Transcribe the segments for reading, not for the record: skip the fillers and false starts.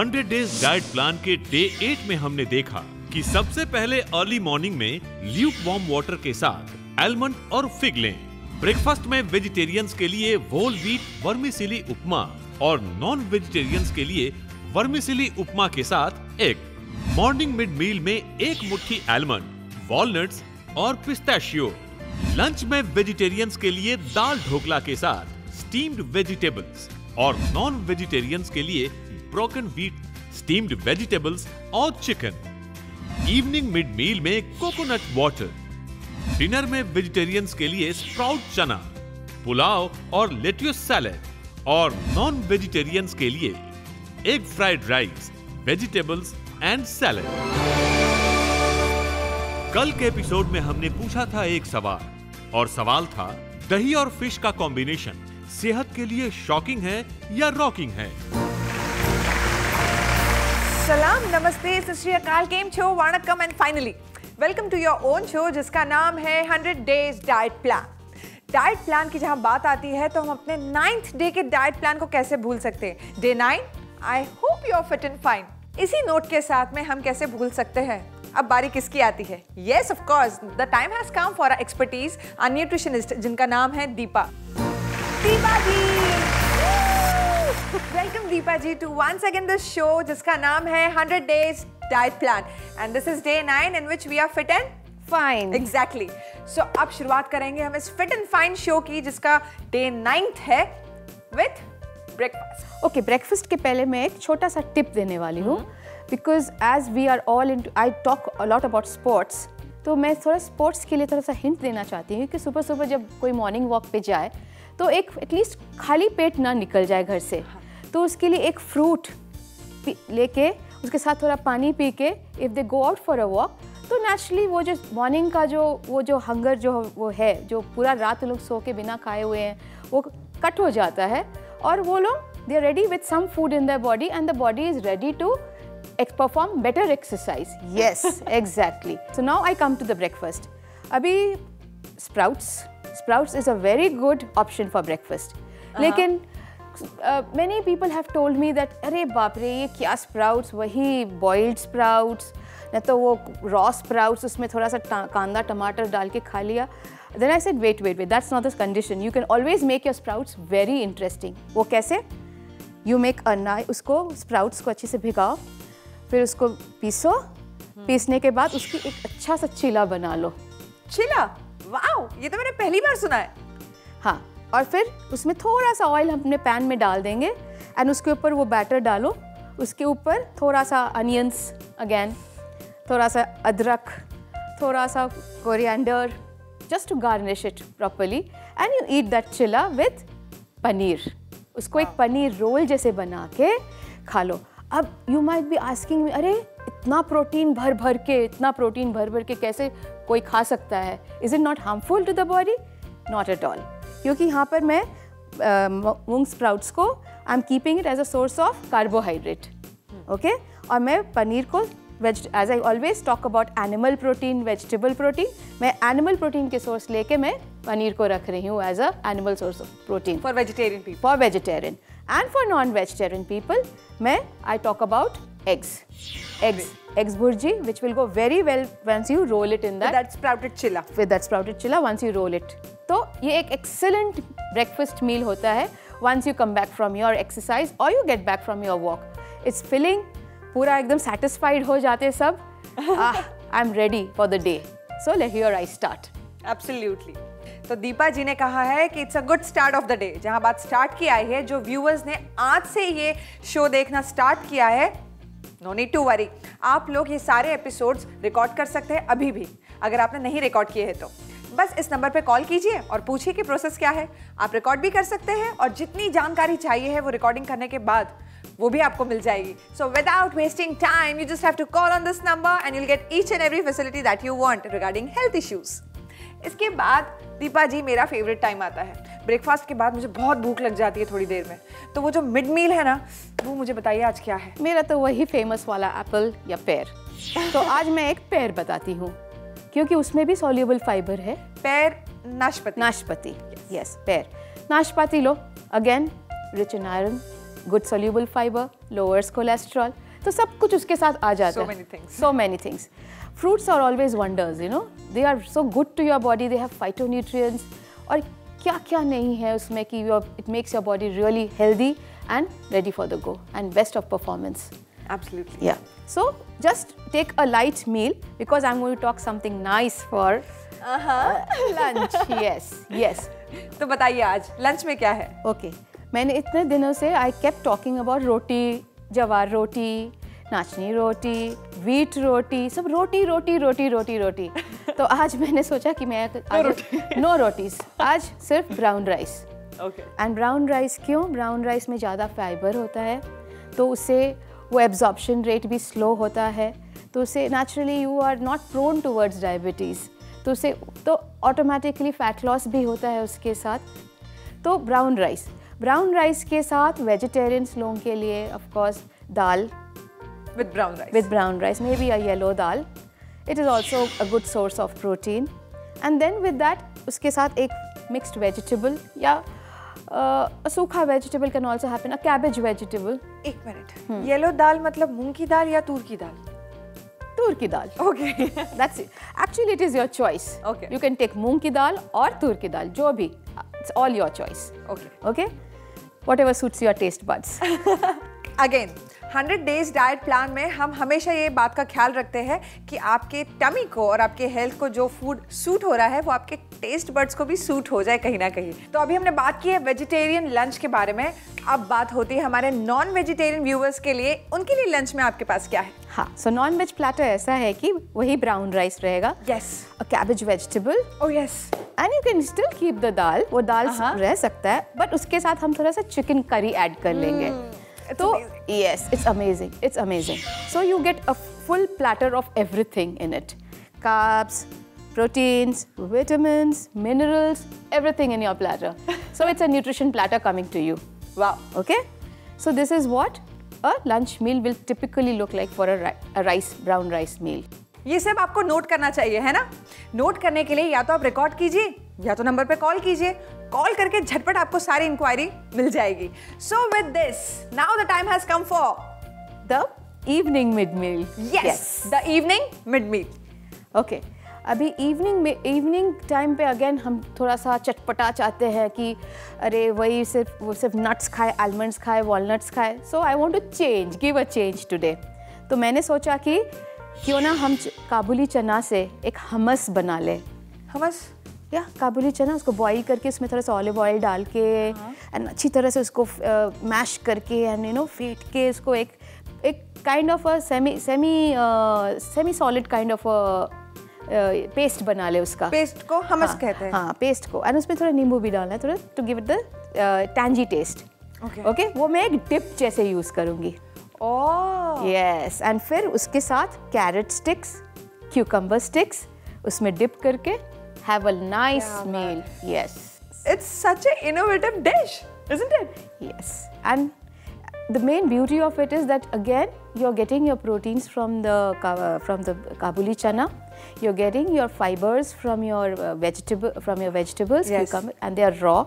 100 days diet plan के day 8 में हमने देखा कि सबसे पहले अर्ली मॉर्निंग में ल्यूक वार्म वाटर के साथ आलमंड और फिग लें। ब्रेकफास्ट में वेजिटेरियंस के लिए होल व्हीट वर्मिसेली उपमा और नॉन वेजिटेरियंस के लिए वर्मिसेली उपमा के साथ एग। मॉर्निंग मिड मील में एक मुट्ठी आलमंड, वॉलनट्स और पिस्ताशियो। लंच में वेजिटेरियंस के लिए दाल ढोकला के साथ स्टीम्ड वेजिटेबल्स और नॉन वेजिटेरियंस के लिए ब्रोकन व्हीट, स्टीम्ड वेजिटेबल्स और चिकन। इवनिंग मिड मील में कोकोनट वाटर। डिनर में वेजिटेरियंस के लिए स्प्राउट चना, पुलाव और लेट्यूस सैलेड और नॉन वेजिटेरियंस के लिए egg fried rice, vegetables and salad. कल के एपिसोड में हमने पूछा था एक सवाल और सवाल था दही और फिश का कॉम्बिनेशन सेहत के लिए शॉकिंग है या रॉकिंग है। सलाम, नमस्ते, सत श्री अकाल, केम छो, वणक्कम and finally welcome to your own show जिसका नाम है 100 days diet plan. Diet plan की जहां बात आती है तो हम अपने 9th डे के डाइट प्लान को कैसे भूल सकते हैं। Day 9, I hope you are fit and fine. इसी नोट के साथ में हम कैसे भूल सकते हैं। अब बारी किसकी आती है? Yes of course, the time has come for our expertise, our nutritionist जिनका नाम है Deepa. Deepa ji, welcome Deepa ji to once again this show जिसका नाम है 100 days diet plan and this is day 9 in which we are fit and fine. Exactly. So अब शुरुआत करेंगे हम इस फिट एंड फाइन शो की जिसका डे 9th है विथ ब्रेकफास्ट। ओके, ब्रेकफास्ट के पहले मैं एक छोटा सा टिप देने वाली हूँ because as we are all in I talk a lot about sports, तो मैं थोड़ा स्पोर्ट्स के लिए थोड़ा सा हिंट देना चाहती हूँ कि सुबह सुबह जब कोई मॉर्निंग वॉक पे जाए तो एक एटलीस्ट खाली पेट ना निकल जाए घर से। तो उसके लिए एक फ्रूट लेके उसके साथ थोड़ा पानी पी के if they go out for a walk तो नेचुरली वो जो मॉर्निंग का जो हंगर जो वो है, जो पूरा रात लोग सो के बिना खाए हुए हैं, वो कट हो जाता है और वो लोग they are ready with some food in their body and the body is ready to perform better exercise. Yes, exactly. So now I come to the breakfast. अभी sprouts is a very good option for breakfast, लेकिन many people have told me that अरे बाप रे ये क्या sprouts, वही boiled sprouts, न तो वो रॉ स्प्राउट्स उसमें थोड़ा सा कांदा टमाटर डाल के खा लिया। Then I said wait, that's not the condition. You can always make your sprouts very interesting. वो कैसे? You make उसको स्प्राउट्स को अच्छे से भिगाओ, फिर उसको पीसो, पीसने के बाद उसकी एक अच्छा सा चिला बना लो। चिला? वाओ, ये तो मैंने पहली बार सुना है। हाँ, और फिर उसमें थोड़ा सा ऑयल हम अपने पैन में डाल देंगे एंड उसके ऊपर वो बैटर डालो, उसके ऊपर थोड़ा सा अनियंस, अगेन थोड़ा सा अदरक, थोड़ा सा coriander, just to garnish it properly and you eat that chilla with paneer. उसको एक पनीर रोल जैसे बना के खा लो। अब you might be asking me, अरे इतना प्रोटीन भर भर के कैसे कोई खा सकता है? Is it not harmful to the body? Not at all, क्योंकि यहाँ पर मैं मूंग स्प्राउट्स को I am keeping it as a source of carbohydrate. Okay, और मैं पनीर को as I always talk about animal protein, vegetable protein, मैं एनिमल प्रोटीन के सोर्स लेके मैं पनीर को रख रही हूँ as a animal source of protein for vegetarian people. For vegetarian and for non vegetarian people मैं I talk about eggs burji, which will go very well once you roll it in that sprouted chilla. With that sprouted chilla, once you roll it. तो ये एक excellent breakfast meal होता है once you come back from your exercise or you get back from your walk. It's filling, पूरा एकदम satisfied हो जाते सब। I'm ready for the day. So here I start. Absolutely. तो दीपा जी ने कहा है कि it's a good start of the day. जहां बात स्टार्ट की आई है, जो व्यूअर्स ने आज से ये शो देखना स्टार्ट किया है, नो नीड टू वरी, आप लोग ये सारे एपिसोड्स रिकॉर्ड कर सकते हैं अभी भी, अगर आपने नहीं रिकॉर्ड किए हैं तो। बस इस नंबर पे कॉल कीजिए और पूछिए कि प्रोसेस क्या है। आप रिकॉर्ड भी कर सकते हैं और जितनी जानकारी चाहिए है वो रिकॉर्डिंग करने के बाद वो भी आपको मिल जाएगी। So without wasting time you just have to call on this number and you will get each and every facility that you want regarding health issues. इसके बाद दीपा जी, मेरा फेवरेट टाइम आता है। ब्रेकफास्ट के बाद मुझे बहुत भूख लग जाती है थोड़ी देर में, तो वो जो मिड मील है ना, वो मुझे बताइए आज क्या है। मेरा तो वही फेमस वाला एप्पल या पेयर। तो आज मैं एक पेयर बताती हूँ क्योंकि उसमें भी सॉल्युबल फाइबर है। पेयर नाशपाती। नाशपाती, यस, पेयर नाशपाती लो, again rich in iron, good soluble fibre, lowers cholesterol, तो सब कुछ उसके साथ आ जाता है। So many things. Fruits are always wonders, you know. They are so good to your body. They have phytonutrients. और क्या क्या नहीं है उसमें कि it makes your body really healthy and ready for the go and best of performance. Absolutely. Yeah. So just take a light meal because I'm going to talk something nice for lunch. Yes. तो बताइए आज lunch में क्या है? Okay. मैंने इतने दिनों से I kept talking about रोटी, जवार रोटी, नाचनी रोटी, वीट रोटी, सब रोटी। तो आज मैंने सोचा कि मैं नो रोटीज, आज सिर्फ brown rice. And brown rice क्यों? ब्राउन राइस में ज़्यादा फाइबर होता है, तो उससे वो एब्जॉर्प्शन रेट भी स्लो होता है, तो उससे naturally you are not prone towards diabetes, तो उससे तो ऑटोमेटिकली फैट लॉस भी होता है उसके साथ। तो ब्राउन राइस के साथ वेजिटेरियंस लोगों के लिए of course dal with brown rice, maybe a yellow dal. It is also a good source of protein. And then with that, उसके साथ एक mixed vegetable या a सूखा vegetable can also happen, a cabbage vegetable. एक minute, yellow दाल मतलब मूंग की दाल या तूर की दाल? तूर की दाल. Okay. That's it. Actually, it is your choice. Okay. You can take मूंग की दाल और तूर की दाल, जो भी. It's all your choice. Okay. Whatever suits your taste buds. Again, 100 days diet plan में हम हमेशा ये बात का ख्याल रखते हैं कि आपके टमी को और आपके हेल्थ को जो फूड सूट हो रहा है वो आपके टेस्ट बड्स को भी सूट हो जाए कहीं ना कहीं। तो अभी हमने बात की है वेजिटेरियन लंच के बारे में, अब बात होती है हमारे नॉन वेजिटेरियन व्यूअर्स के लिए, उनके लिए लंच में आपके पास क्या है? हाँ, सो नॉन वेज प्लेटर ऐसा है कि वही ब्राउन राइस रहेगा, a cabbage vegetable, and you can still keep the dal, वो दाल रह सकता है, बट उसके साथ हम थोड़ा सा चिकन करी ऐड कर लेंगे। तो yes, it's amazing. So you get a full platter of everything in it. Carbs, proteins, vitamins, minerals, everything in your platter. So it's a nutrition platter coming to you. Wow. Okay? So this is what a lunch meal will typically look like for a brown rice meal. ये सब आपको note करना चाहिए, है ना? Note करने के लिए या तो आप रिकॉर्ड कीजिए या तो नंबर पे कॉल कीजिए, कॉल करके झटपट आपको सारी इंक्वायरी मिल जाएगी। So with this, now the time has come for the evening mid meal. Yes, the evening mid meal. Okay. अभी इवनिंग टाइम पे अगेन हम थोड़ा सा चटपटा चाहते हैं कि अरे वही सिर्फ नट्स खाए, आलमंड्स खाए, वॉलनट्स खाए। So I want to give a change today. तो मैंने सोचा कि क्यों ना हम काबुली चना से एक हमस बना ले। हमस या काबुली चना, उसको बॉईल करके उसमें थोड़ा सा ऑलिव ऑयल डाल के एंड अच्छी तरह से उसको मैश करके एंड फेंट के उसको एक kind of a semi solid kind of paste बना ले। उसका पेस्ट को हमस कहते हैं। हाँ, पेस्ट को, एंड उसमें थोड़ा नींबू भी डालना है थोड़ा, to give it the tangy taste. Okay, वो मैं एक डिप जैसे यूज करूँगी। यस, एंड फिर उसके साथ कैरेट स्टिक्स, क्यूकम्बर स्टिक्स उसमें डिप करके have a nice meal. Yes, it's such an innovative dish, isn't it? Yes, and the main beauty of it is that again you're getting your proteins from the Kabuli chana, you're getting your fibers from your vegetables, yes, cucumber, and they are raw.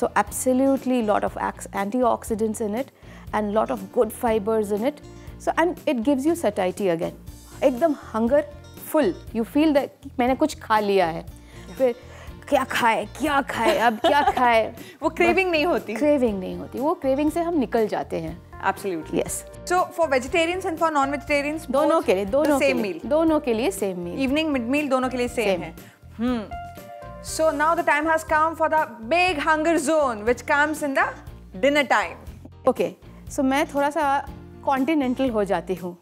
So absolutely lot of antioxidants in it and lot of good fibers in it. So and it gives you satiety again. एकदम hunger full. You feel that मैंने कुछ खा लिया है, फिर क्या खाए अब क्या खाए वो क्रेविंग नहीं होती, वो क्रेविंग से हम निकल जाते हैं। Absolutely. Yes. So for vegetarians and for non-vegetarians दोनों के लिए सेम मील, इवनिंग मिड मील दोनों के लिए सेम है। So now the time has come for the big hunger zone which comes in the dinner time. Okay, so मैं थोड़ा सा कॉन्टिनेंटल हो जाती हूँ।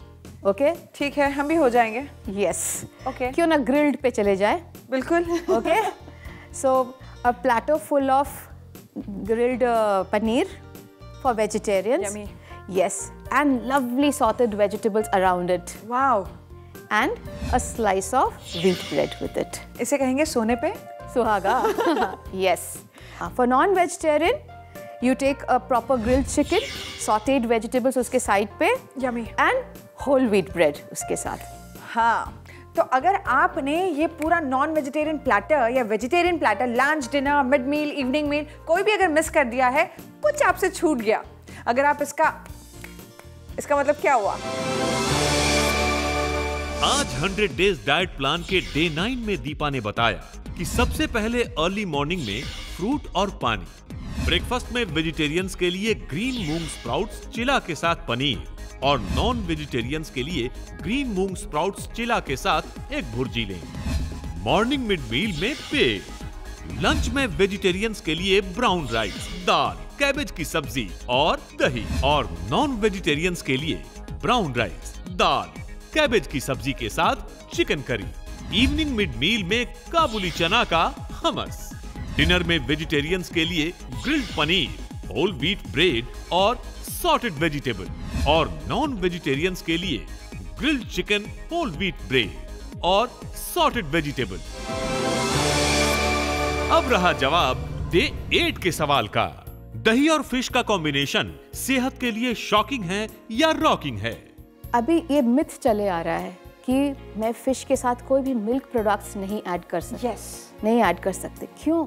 ओके, ठीक है, हम भी हो जाएंगे। यस, ओके, क्यों ना ग्रिल्ड पे चले जाए। बिल्कुल। Okay, so a platter full of grilled paneer for vegetarians. Yummy. Yes, and lovely sorted vegetables around it. Wow. And a slice of wheat bread with it. इसे कहेंगे सोने पे सुहागा। Yes. For non-vegetarian, you take a proper grilled chicken, sautéed vegetables उसके side पे, Yummy. and whole wheat bread उसके साथ। हाँ, तो अगर आपने ये पूरा नॉन वेजिटेरियन प्लेटर या vegetarian platter lunch, dinner, mid meal, evening meal कोई भी अगर मिस कर दिया है, कुछ आपसे छूट गया, अगर आप इसका मतलब क्या हुआ? आज 100 डेज डाइट प्लान के डे 9 में दीपा ने बताया कि सबसे पहले अर्ली मॉर्निंग में फ्रूट और पानी, ब्रेकफास्ट में वेजिटेरियंस के लिए ग्रीन मूंग स्प्राउट्स चिला के साथ पनीर और नॉन वेजिटेरियंस के लिए ग्रीन मूंग स्प्राउट्स चिला के साथ एक भुर्जी लें। मॉर्निंग मिड मील में पेय, लंच में वेजिटेरियंस के लिए ब्राउन राइस, दाल, कैबेज की सब्जी और दही, और नॉन वेजिटेरियंस के लिए ब्राउन राइस, दाल, कैबेज की सब्जी के साथ चिकन करी। इवनिंग मिड मील में काबुली चना का हमस। डिनर में वेजिटेरियंस के लिए grilled paneer, whole wheat bread और सॉटेड वेजिटेबल, और नॉन वेजिटेरियंस के लिए grilled chicken, whole wheat bread और सॉटेड वेजिटेबल। अब रहा जवाब डे 8 के सवाल का। दही और फिश का कॉम्बिनेशन सेहत के लिए शॉकिंग है या रॉकिंग है? अभी ये मिथ चले आ रहा है कि मैं फिश के साथ कोई भी मिल्क प्रोडक्ट्स नहीं ऐड कर सकती। नहीं ऐड कर सकते। क्यों?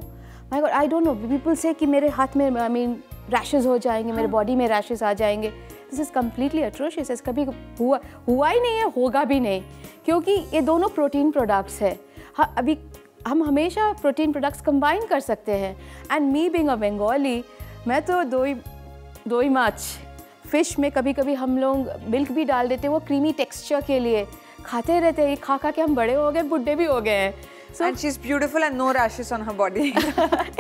My God, I don't know. People से कि मेरे हाथ में रैशेस हो जाएंगे, मेरे बॉडी में रैशेस आ जाएंगे। This is completely atrocious. ऐसा कभी हुआ ही नहीं है, होगा भी नहीं, क्योंकि ये दोनों प्रोटीन प्रोडक्ट्स है। हाँ, अभी हम हमेशा प्रोटीन प्रोडक्ट्स कंबाइन कर सकते हैं। And me being a Bengali, मैं तो दो ही माछ, फिश में कभी कभी हम लोग मिल्क भी डाल देते हैं, वो क्रीमी टेक्सचर के लिए। खाते रहते हैं, खा के हम बड़े हो गए, बुढ़े भी हो गए हैं। And she's beautiful and no rashes on her body.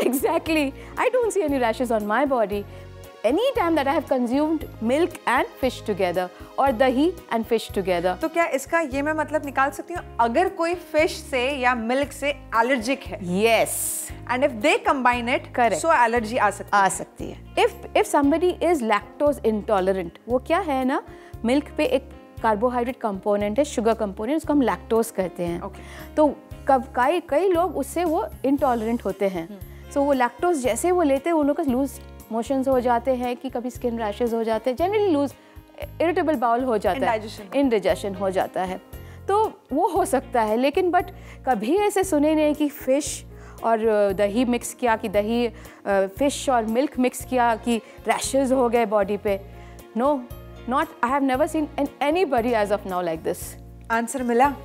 Exactly. I don't see any rashes on my body. Any time that I have consumed milk and fish together or dahi and fish together. तो क्या इसका ये मैं मतलब निकाल सकती हूँ, अगर कोई फिश से या मिल्क से एलर्जिक है? Yes. And if they combine it, correct, so allergy आ सकती है। If somebody is lactose intolerant, वो क्या है ना, मिल्क पे एक कार्बोहाइड्रेट कंपोनेंट है, शुगर कंपोनेंट, उसको हम लैक्टोज कहते हैं। तो कई लोग उससे वो इंटॉलरेंट होते हैं। सो वो लैक्टोज जैसे वो लेते हैं, उन लोगों को लूज मोशंस हो जाते हैं, कि कभी स्किन रैशेज हो जाते हैं, जनरली लूज इरिटेबल बाउल हो जाता है, इंडाइजेशन हो जाता है, तो वो हो सकता है। लेकिन बट कभी ऐसे सुने नहीं कि फ़िश और दही मिक्स किया, कि दही फ़िश और मिल्क मिक्स किया कि रैशेज हो गए बॉडी पे। No, not, I have never seen anybody as of now like this. Answer मिला।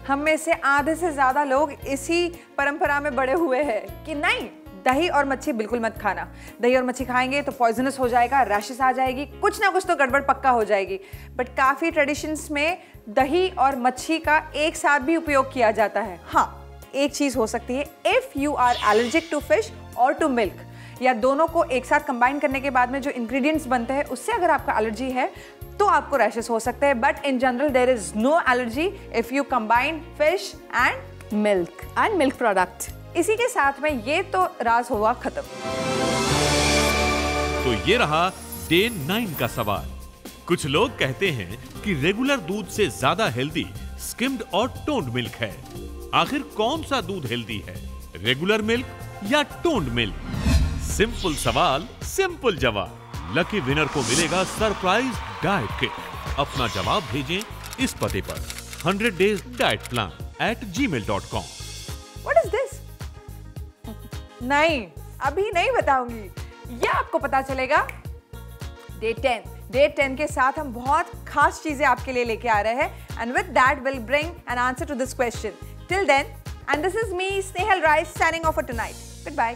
हम में से आधे से ज़्यादा लोग इसी परंपरा में बड़े हुए हैं कि नहीं, दही और मच्छी बिल्कुल मत खाना। दही और मच्छी खाएंगे तो पॉइजनस हो जाएगा, रैशेस आ जाएगी, कुछ ना कुछ तो गड़बड़ पक्का हो जाएगी। बट काफ़ी ट्रेडिशंस में दही और मच्छी का एक साथ भी उपयोग किया जाता है। हाँ, एक चीज़ हो सकती है, if you are allergic to fish और टू मिल्क, या दोनों को एक साथ कंबाइन करने के बाद में जो इंग्रेडिएंट्स बनते हैं उससे अगर आपका एलर्जी है तो आपको रैशेस हो सकते हैं। But in general there is no allergy if you combine fish and milk product. इसी के साथ में ये तो राज हुआ खत्म। तो ये रहा डे 9 का सवाल। कुछ लोग कहते हैं कि रेगुलर दूध से ज्यादा हेल्दी स्किम्ड और टोन्ड मिल्क है। आखिर कौन सा दूध हेल्दी है, रेगुलर मिल्क या टोन्ड मिल्क? सिंपल सवाल, सिंपल जवाब। लकी विनर को मिलेगा सरप्राइज डाइट किट। अपना जवाब भेजें इस पते पर 100 days diet plan @gmail.com। What is this? नहीं, अभी नहीं बताऊंगी, ये आपको पता चलेगा डे 10। डे 10 के साथ हम बहुत खास चीजें आपके लिए लेके आ रहे हैं, and with that we'll bring an answer to this question. Till then, and this is me, Snehal Rai, signing off for tonight. Goodbye.